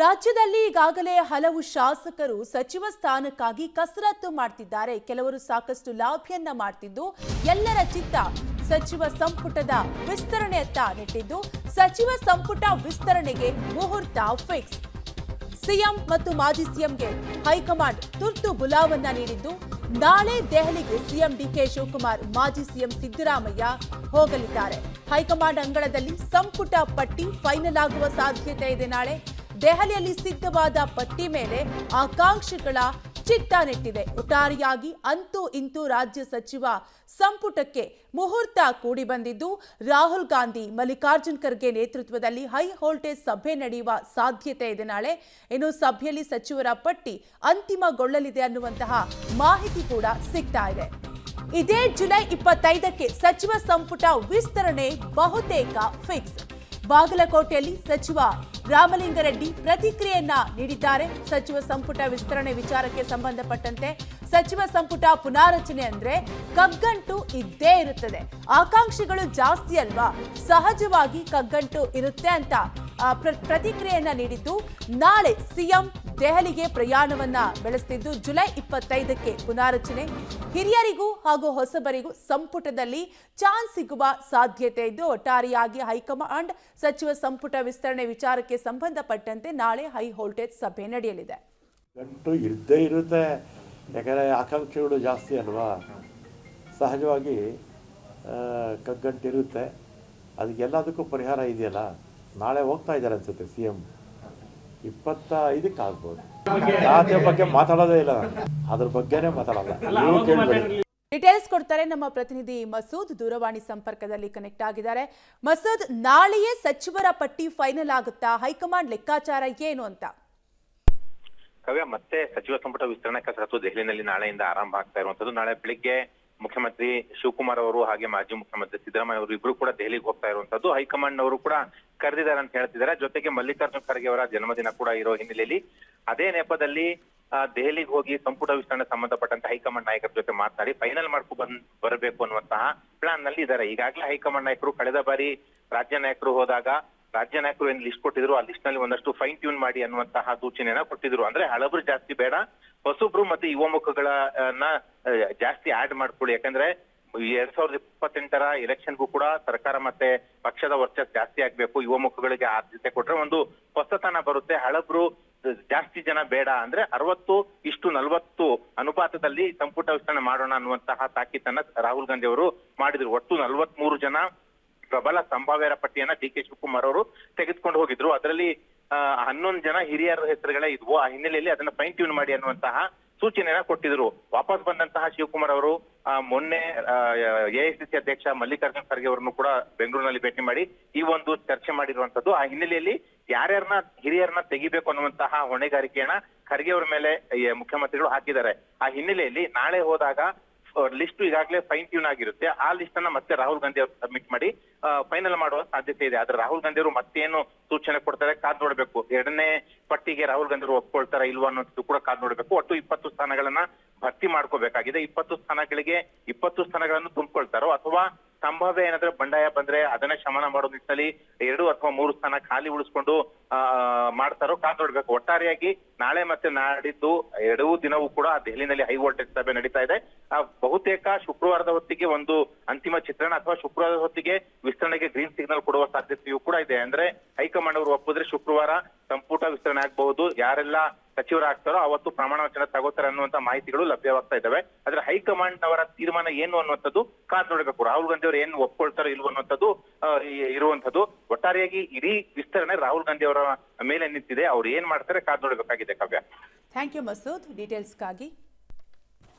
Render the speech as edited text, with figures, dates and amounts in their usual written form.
ರಾಜ್ಯದಲ್ಲಿ ಈಗಾಗಲೇ ಹಲವು ಶಾಸಕರು ಸಚಿವ ಸ್ಥಾನಕ್ಕಾಗಿ ಕಸರತ್ತು ಮಾಡ್ತಿದ್ದಾರೆ. ಕೆಲವರು ಸಾಕಷ್ಟು ಲಾಭಿಯನ್ನ ಮಾಡ್ತಿದ್ದು ಎಲ್ಲರ ಚಿತ್ತ ಸಚಿವ ಸಂಪುಟದ ವಿಸ್ತರಣೆಯತ್ತ ನೆಟ್ಟಿದ್ದು ಸಚಿವ ಸಂಪುಟ ವಿಸ್ತರಣೆಗೆ ಮುಹೂರ್ತ ಫಿಕ್ಸ್. ಸಿಎಂ ಮತ್ತು ಮಾಜಿ ಸಿಎಂಗೆ ಹೈಕಮಾಂಡ್ ತುರ್ತು ಬುಲಾವನ್ನ ನೀಡಿದ್ದು ನಾಳೆ ದೆಹಲಿಗೆ ಸಿಎಂ ಡಿಕೆ ಶಿವಕುಮಾರ್, ಮಾಜಿ ಸಿಎಂ ಸಿದ್ದರಾಮಯ್ಯ ಹೋಗಲಿದ್ದಾರೆ. ಹೈಕಮಾಂಡ್ ಅಂಗಳದಲ್ಲಿ ಸಂಪುಟ ಪಟ್ಟಿ ಫೈನಲ್ ಆಗುವ ಸಾಧ್ಯತೆ ಇದೆ. ನಾಳೆ ದೆಹಲಿಯಲ್ಲಿ ಸಿದ್ಧವಾದ ಪಟ್ಟಿ ಮೇಲೆ ಆಕಾಂಕ್ಷಿಗಳ ಚಿತ್ತ ನೆಟ್ಟಿದೆ. ಒಟ್ಟಾರೆಯಾಗಿ ಅಂತೂ ಇಂತೂ ರಾಜ್ಯ ಸಚಿವ ಸಂಪುಟಕ್ಕೆ ಮುಹೂರ್ತ ಕೂಡಿ ಬಂದಿದ್ದು ರಾಹುಲ್ ಗಾಂಧಿ, ಮಲ್ಲಿಕಾರ್ಜುನ್ ಖರ್ಗೆ ನೇತೃತ್ವದಲ್ಲಿ ಹೈ ವೋಲ್ಟೇಜ್ ಸಭೆ ನಡೆಯುವ ಸಾಧ್ಯತೆ ಇದೆ. ನಾಳೆ ಇನ್ನು ಸಭೆಯಲ್ಲಿ ಸಚಿವರ ಪಟ್ಟಿ ಅಂತಿಮಗೊಳ್ಳಲಿದೆ ಅನ್ನುವಂತಹ ಮಾಹಿತಿ ಕೂಡ ಸಿಗ್ತಾ ಇದೆ. ಇದೇ ಜುಲೈ 25ಕ್ಕೆ ಸಚಿವ ಸಂಪುಟ ವಿಸ್ತರಣೆ ಬಹುತೇಕ ಫಿಕ್ಸ್. ಬಾಗಲಕೋಟೆಯಲ್ಲಿ ಸಚಿವ ರಾಮಲಿಂಗಾರೆಡ್ಡಿ ಪ್ರತಿಕ್ರಿಯೆಯನ್ನ ನೀಡಿದ್ದಾರೆ. ಸಚಿವ ಸಂಪುಟ ವಿಸ್ತರಣೆ ವಿಚಾರಕ್ಕೆ ಸಂಬಂಧಪಟ್ಟಂತೆ ಸಚಿವ ಸಂಪುಟ ಪುನಾರಚನೆ ಅಂದ್ರೆ ಕಗ್ಗಂಟು ಇದ್ದೇ ಇರುತ್ತದೆ. ಆಕಾಂಕ್ಷಿಗಳು ಜಾಸ್ತಿ ಅಲ್ವಾ, ಸಹಜವಾಗಿ ಕಗ್ಗಂಟು ಇರುತ್ತೆ ಅಂತ ಪ್ರತಿಕ್ರಿಯೆಯನ್ನ ನೀಡಿದ್ದು ನಾಳೆ ಸಿಎಂ ದೆಹಲಿಗೆ ಪ್ರಯಾಣವನ್ನ ಬೆಳೆಸ್ತಿದ್ದು ಜುಲೈ 25ಕ್ಕೆ ಪುನಾರಚನೆ. ಹಿರಿಯರಿಗೂ ಹಾಗೂ ಹೊಸಬರಿಗೂ ಸಂಪುಟದಲ್ಲಿ ಚಾನ್ಸ್ ಸಿಗುವ ಸಾಧ್ಯತೆ ಇದ್ದು ಒಟ್ಟಾರೆಯಾಗಿ ಹೈಕಮಾಂಡ್ ಸಚಿವ ಸಂಪುಟ ವಿಸ್ತರಣೆ ವಿಚಾರಕ್ಕೆ ಸಂಬಂಧಪಟ್ಟಂತೆ ನಾಳೆ ಹೈ ವೋಲ್ಟೇಜ್ ಸಭೆ ನಡೆಯಲಿದೆ. ಗಂಟು ಇದ್ದೇ ಇರುತ್ತೆ, ಯಾಕಂದರೆ ಆಕಾಂಕ್ಷೆಗಳು ಜಾಸ್ತಿ ಅಲ್ವಾ, ಸಹಜವಾಗಿ ಕಗ್ಗಂಟಿರುತ್ತೆ. ಅದಕ್ಕೆಲ್ಲದಕ್ಕೂ ಪರಿಹಾರ ಇದೆಯಲ್ಲ. ನಾಳೆ ಹೋಗ್ತಾ ಇದ್ದಾರೆ ಅನ್ಸುತ್ತೆ ಸಿಎಂ, 25ಕ್ಕೆ ಆಗ್ಬೋದು. ಜಾತಿಯ ಬಗ್ಗೆ ಮಾತಾಡೋದೇ ಇಲ್ಲ, ಅದ್ರ ಬಗ್ಗೆನೇ ಮಾತಾಡಲ್ಲ. ನೀವು ಕೇಳಬೇಡಿ. ಡೀಟೇಲ್ಸ್ ಕೊಡ್ತಾರೆ ನಮ್ಮ ಪ್ರತಿನಿಧಿ ಮಸೂದ್, ದೂರವಾಣಿ ಸಂಪರ್ಕದಲ್ಲಿ ಕನೆಕ್ಟ್ ಆಗಿದ್ದಾರೆ. ಮಸೂದ್, ನಾಳೆಯೇ ಸಚಿವರ ಪಟ್ಟಿ ಫೈನಲ್ ಆಗುತ್ತಾ? ಹೈಕಮಾಂಡ್ ಲೆಕ್ಕಾಚಾರ ಏನು ಅಂತ? ಕವ್ಯ, ಮತ್ತೆ ಸಚಿವ ಸಂಪುಟ ವಿಸ್ತರಣೆ ಕಸರತ್ತು ದೆಹಲಿಯಲ್ಲಿ ನಾಳೆಯಿಂದ ಆರಂಭ ಆಗ್ತಾ ಇರುವಂತದ್ದು. ನಾಳೆ ಬೆಳಿಗ್ಗೆ ಮುಖ್ಯಮಂತ್ರಿ ಶಿವಕುಮಾರ್ ಅವರು ಹಾಗೆ ಮಾಜಿ ಮುಖ್ಯಮಂತ್ರಿ ಸಿದ್ದರಾಮಯ್ಯ ಅವರು ಇಬ್ರು ಕೂಡ ದೆಹಲಿಗೆ ಹೋಗ್ತಾ ಇರುವಂತದ್ದು. ಹೈಕಮಾಂಡ್ ಅವರು ಕೂಡ ಕರೆದಿದ್ದಾರೆ ಅಂತ ಹೇಳ್ತಿದ್ದಾರೆ. ಜೊತೆಗೆ ಮಲ್ಲಿಕಾರ್ಜುನ್ ಖರ್ಗೆ ಅವರ ಜನ್ಮದಿನ ಕೂಡ ಇರೋ ಹಿನ್ನೆಲೆಯಲ್ಲಿ ಅದೇ ನೆಪದಲ್ಲಿ ದೆಹಲಿಗೆ ಹೋಗಿ ಸಂಪುಟ ವಿಸ್ತರಣೆ ಸಂಬಂಧಪಟ್ಟಂತೆ ಹೈಕಮಾಂಡ್ ನಾಯಕರ ಜೊತೆ ಮಾತನಾಡಿ ಫೈನಲ್ ಮಾಡ್ಕೊಂಡು ಬರಬೇಕು ಅನ್ನುವಂತಹ ಪ್ಲಾನ್ ನಲ್ಲಿ ಇದ್ದಾರೆ. ಈಗಾಗಲೇ ಹೈಕಮಾಂಡ್ ನಾಯಕರು ಕಳೆದ ಬಾರಿ ರಾಜ್ಯ ನಾಯಕರು ಹೋದಾಗ ರಾಜ್ಯ ನಾಯಕರು ಏನ್ ಲಿಸ್ಟ್ ಕೊಟ್ಟಿದ್ರು, ಆ ಲಿಸ್ಟ್ ನಲ್ಲಿ ಒಂದಷ್ಟು ಫೈನ್ ಟ್ಯೂನ್ ಮಾಡಿ ಅನ್ನುವಂತಹ ಸೂಚನೆಯನ್ನ ಕೊಟ್ಟಿದ್ರು. ಅಂದ್ರೆ ಹಳಬರು ಜಾಸ್ತಿ ಬೇಡ, ಹೊಸಬ್ರು ಮತ್ತೆ ಯುವ ಮುಖಗಳನ್ನ ಜಾಸ್ತಿ ಆಡ್ ಮಾಡ್ಕೊಳ್ಳಿ. ಯಾಕಂದ್ರೆ 2028ರ ಎಲೆಕ್ಷನ್ಗೂ ಕೂಡ ಸರ್ಕಾರ ಮತ್ತೆ ಪಕ್ಷದ ವರ್ಚಸ್ ಜಾಸ್ತಿ ಆಗ್ಬೇಕು. ಯುವ ಮುಖಗಳಿಗೆ ಆದ್ಯತೆ ಕೊಟ್ರೆ ಒಂದು ಹೊಸತನ ಬರುತ್ತೆ. ಹಳಬ್ರು ಜಾಸ್ತಿ ಜನ ಬೇಡ, ಅಂದ್ರೆ 60:40 ಅನುಪಾತದಲ್ಲಿ ಸಂಪುಟ ವಿಸ್ತರಣೆ ಮಾಡೋಣ ಅನ್ನುವಂತಹ ತಾಕೀತನ್ನ ರಾಹುಲ್ ಗಾಂಧಿ ಅವರು ಮಾಡಿದ್ರು. ಒಟ್ಟು 43 ಜನ ಪ್ರಬಲ ಸಂಭಾವ್ಯರ ಪಟ್ಟಿಯನ್ನ ಡಿ ಕೆ ಶಿವಕುಮಾರ್ ಅವರು ತೆಗೆದುಕೊಂಡು ಹೋಗಿದ್ರು. ಅದರಲ್ಲಿ 11 ಜನ ಹಿರಿಯರ ಹೆಸರುಗಳೇ ಇದ್ವು. ಆ ಹಿನ್ನೆಲೆಯಲ್ಲಿ ಅದನ್ನ ಫೈನ್ ಟ್ಯೂನ್ ಮಾಡಿ ಅನ್ನುವಂತಹ ಸೂಚನೆಯನ್ನ ಕೊಟ್ಟಿದ್ರು. ವಾಪಸ್ ಬಂದಂತಹ ಶಿವಕುಮಾರ್ ಅವರು ಮೊನ್ನೆ ಎಐಸಿಸಿ ಅಧ್ಯಕ್ಷ ಮಲ್ಲಿಕಾರ್ಜುನ್ ಖರ್ಗೆ ಅವರನ್ನು ಕೂಡ ಬೆಂಗಳೂರಿನಲ್ಲಿ ಭೇಟಿ ಮಾಡಿ ಈ ಒಂದು ಚರ್ಚೆ ಮಾಡಿರುವಂತದ್ದು. ಆ ಹಿನ್ನೆಲೆಯಲ್ಲಿ ಯಾರ್ಯಾರನ್ನ ಹಿರಿಯರನ್ನ ತೆಗಿಬೇಕು ಅನ್ನುವಂತಹ ಹೊಣೆಗಾರಿಕೆಯನ್ನ ಖರ್ಗೆ ಅವರ ಮೇಲೆ ಮುಖ್ಯಮಂತ್ರಿಗಳು ಹಾಕಿದ್ದಾರೆ. ಆ ಹಿನ್ನೆಲೆಯಲ್ಲಿ ನಾಳೆ ಹೋದಾಗ ಲಿಸ್ಟ್ ಈಗಾಗಲೇ ಫೈನ್ ಟ್ಯೂನ್ ಆಗಿರುತ್ತೆ. ಆ ಲಿಸ್ಟ್ ಅನ್ನ ಮತ್ತೆ ರಾಹುಲ್ ಗಾಂಧಿ ಅವರು ಸಬ್ಮಿಟ್ ಮಾಡಿ ಫೈನಲ್ ಮಾಡುವ ಸಾಧ್ಯತೆ ಇದೆ. ಆದ್ರೆ ರಾಹುಲ್ ಗಾಂಧಿ ಅವರು ಮತ್ತೇನು ಸೂಚನೆ ಕೊಡ್ತಾರೆ ಕಾದ್ ನೋಡ್ಬೇಕು. 2ನೇ ಪಟ್ಟಿಗೆ ರಾಹುಲ್ ಗಾಂಧಿ ಅವರು ಒಪ್ಕೊಳ್ತಾರ ಇಲ್ವಾ ಅನ್ನೋದು ಕೂಡ ಕಾದ್ ನೋಡ್ಬೇಕು. ಒಟ್ಟು 20 ಸ್ಥಾನಗಳನ್ನ ಭರ್ತಿ ಮಾಡ್ಕೋಬೇಕಾಗಿದೆ. 20 ಸ್ಥಾನಗಳಿಗೆ 20 ಸ್ಥಾನಗಳನ್ನು ತುಂಬಿಕೊಳ್ತಾರೋ ಅಥವಾ ಸಂಭಾವ್ಯ ಏನಾದ್ರೆ ಬಂಡಾಯ ಬಂದ್ರೆ ಅದನ್ನೇ ಶಮನ ಮಾಡೋ ನಿಟ್ಟಿನಲ್ಲಿ 2 ಅಥವಾ 3 ಸ್ಥಾನ ಖಾಲಿ ಉಳಿಸ್ಕೊಂಡು ಮಾಡ್ತಾರೋ ಕಾದ್ ನೋಡ್ಬೇಕು. ಒಟ್ಟಾರೆಯಾಗಿ ನಾಳೆ ಮತ್ತೆ ನಾಡಿದ್ದು 2 ದಿನವೂ ಕೂಡ ದೆಹಲಿನಲ್ಲಿ ಹೈ ವೋಲ್ಟೇಜ್ ಸಭೆ ನಡೀತಾ ಇದೆ. ಬಹುತೇಕ ಶುಕ್ರವಾರದ ಹೊತ್ತಿಗೆ ಒಂದು ಅಂತಿಮ ಚಿತ್ರಣ ಅಥವಾ ಶುಕ್ರವಾರದ ಹೊತ್ತಿಗೆ ವಿಸ್ತರಣೆಗೆ ಗ್ರೀನ್ ಸಿಗ್ನಲ್ ಕೊಡುವ ಸಾಧ್ಯತೆಯೂ ಕೂಡ ಇದೆ. ಅಂದ್ರೆ ಹೈಕಮಾಂಡ್ ಅವರು ಒಪ್ಪಿದ್ರೆ ಶುಕ್ರವಾರ ಸಂಪುಟ ವಿಸ್ತರಣೆ ಆಗಬಹುದು. ಯಾರೆಲ್ಲ ಸಚಿವರಾಗ್ತಾರೋ ಅವತ್ತು ಪ್ರಮಾಣ ವಚನ ತಗೋತಾರೆ ಅನ್ನುವಂತ ಮಾಹಿತಿಗಳು ಲಭ್ಯವಾಗ್ತಾ ಇದ್ದಾವೆ. ಆದ್ರೆ ಹೈಕಮಾಂಡ್ ಅವರ ತೀರ್ಮಾನ ಏನು ಅನ್ನುವಂಥದ್ದು ಕಾದ್ ನೋಡಬೇಕು. ರಾಹುಲ್ ಗಾಂಧಿ ಅವರು ಏನು ಒಪ್ಕೊಳ್ತಾರೋ ಇಲ್ವೋ ಅನ್ನುವಂಥದ್ದು ಇರುವಂತದ್ದು. ಒಟ್ಟಾರೆಯಾಗಿ ಇಡೀ ವಿಸ್ತರಣೆ ರಾಹುಲ್ ಗಾಂಧಿ ಅವರ ಮೇಲೆ ನಿಂತಿದೆ. ಅವ್ರು ಏನ್ ಮಾಡ್ತಾರೆ ಕಾದ್ ನೋಡಬೇಕಾಗಿದೆ. ಕಾವ್ಯ, ಥ್ಯಾಂಕ್ ಯು ಮಸೂದ್ ಡೀಟೇಲ್ಸ್ಗಾಗಿ.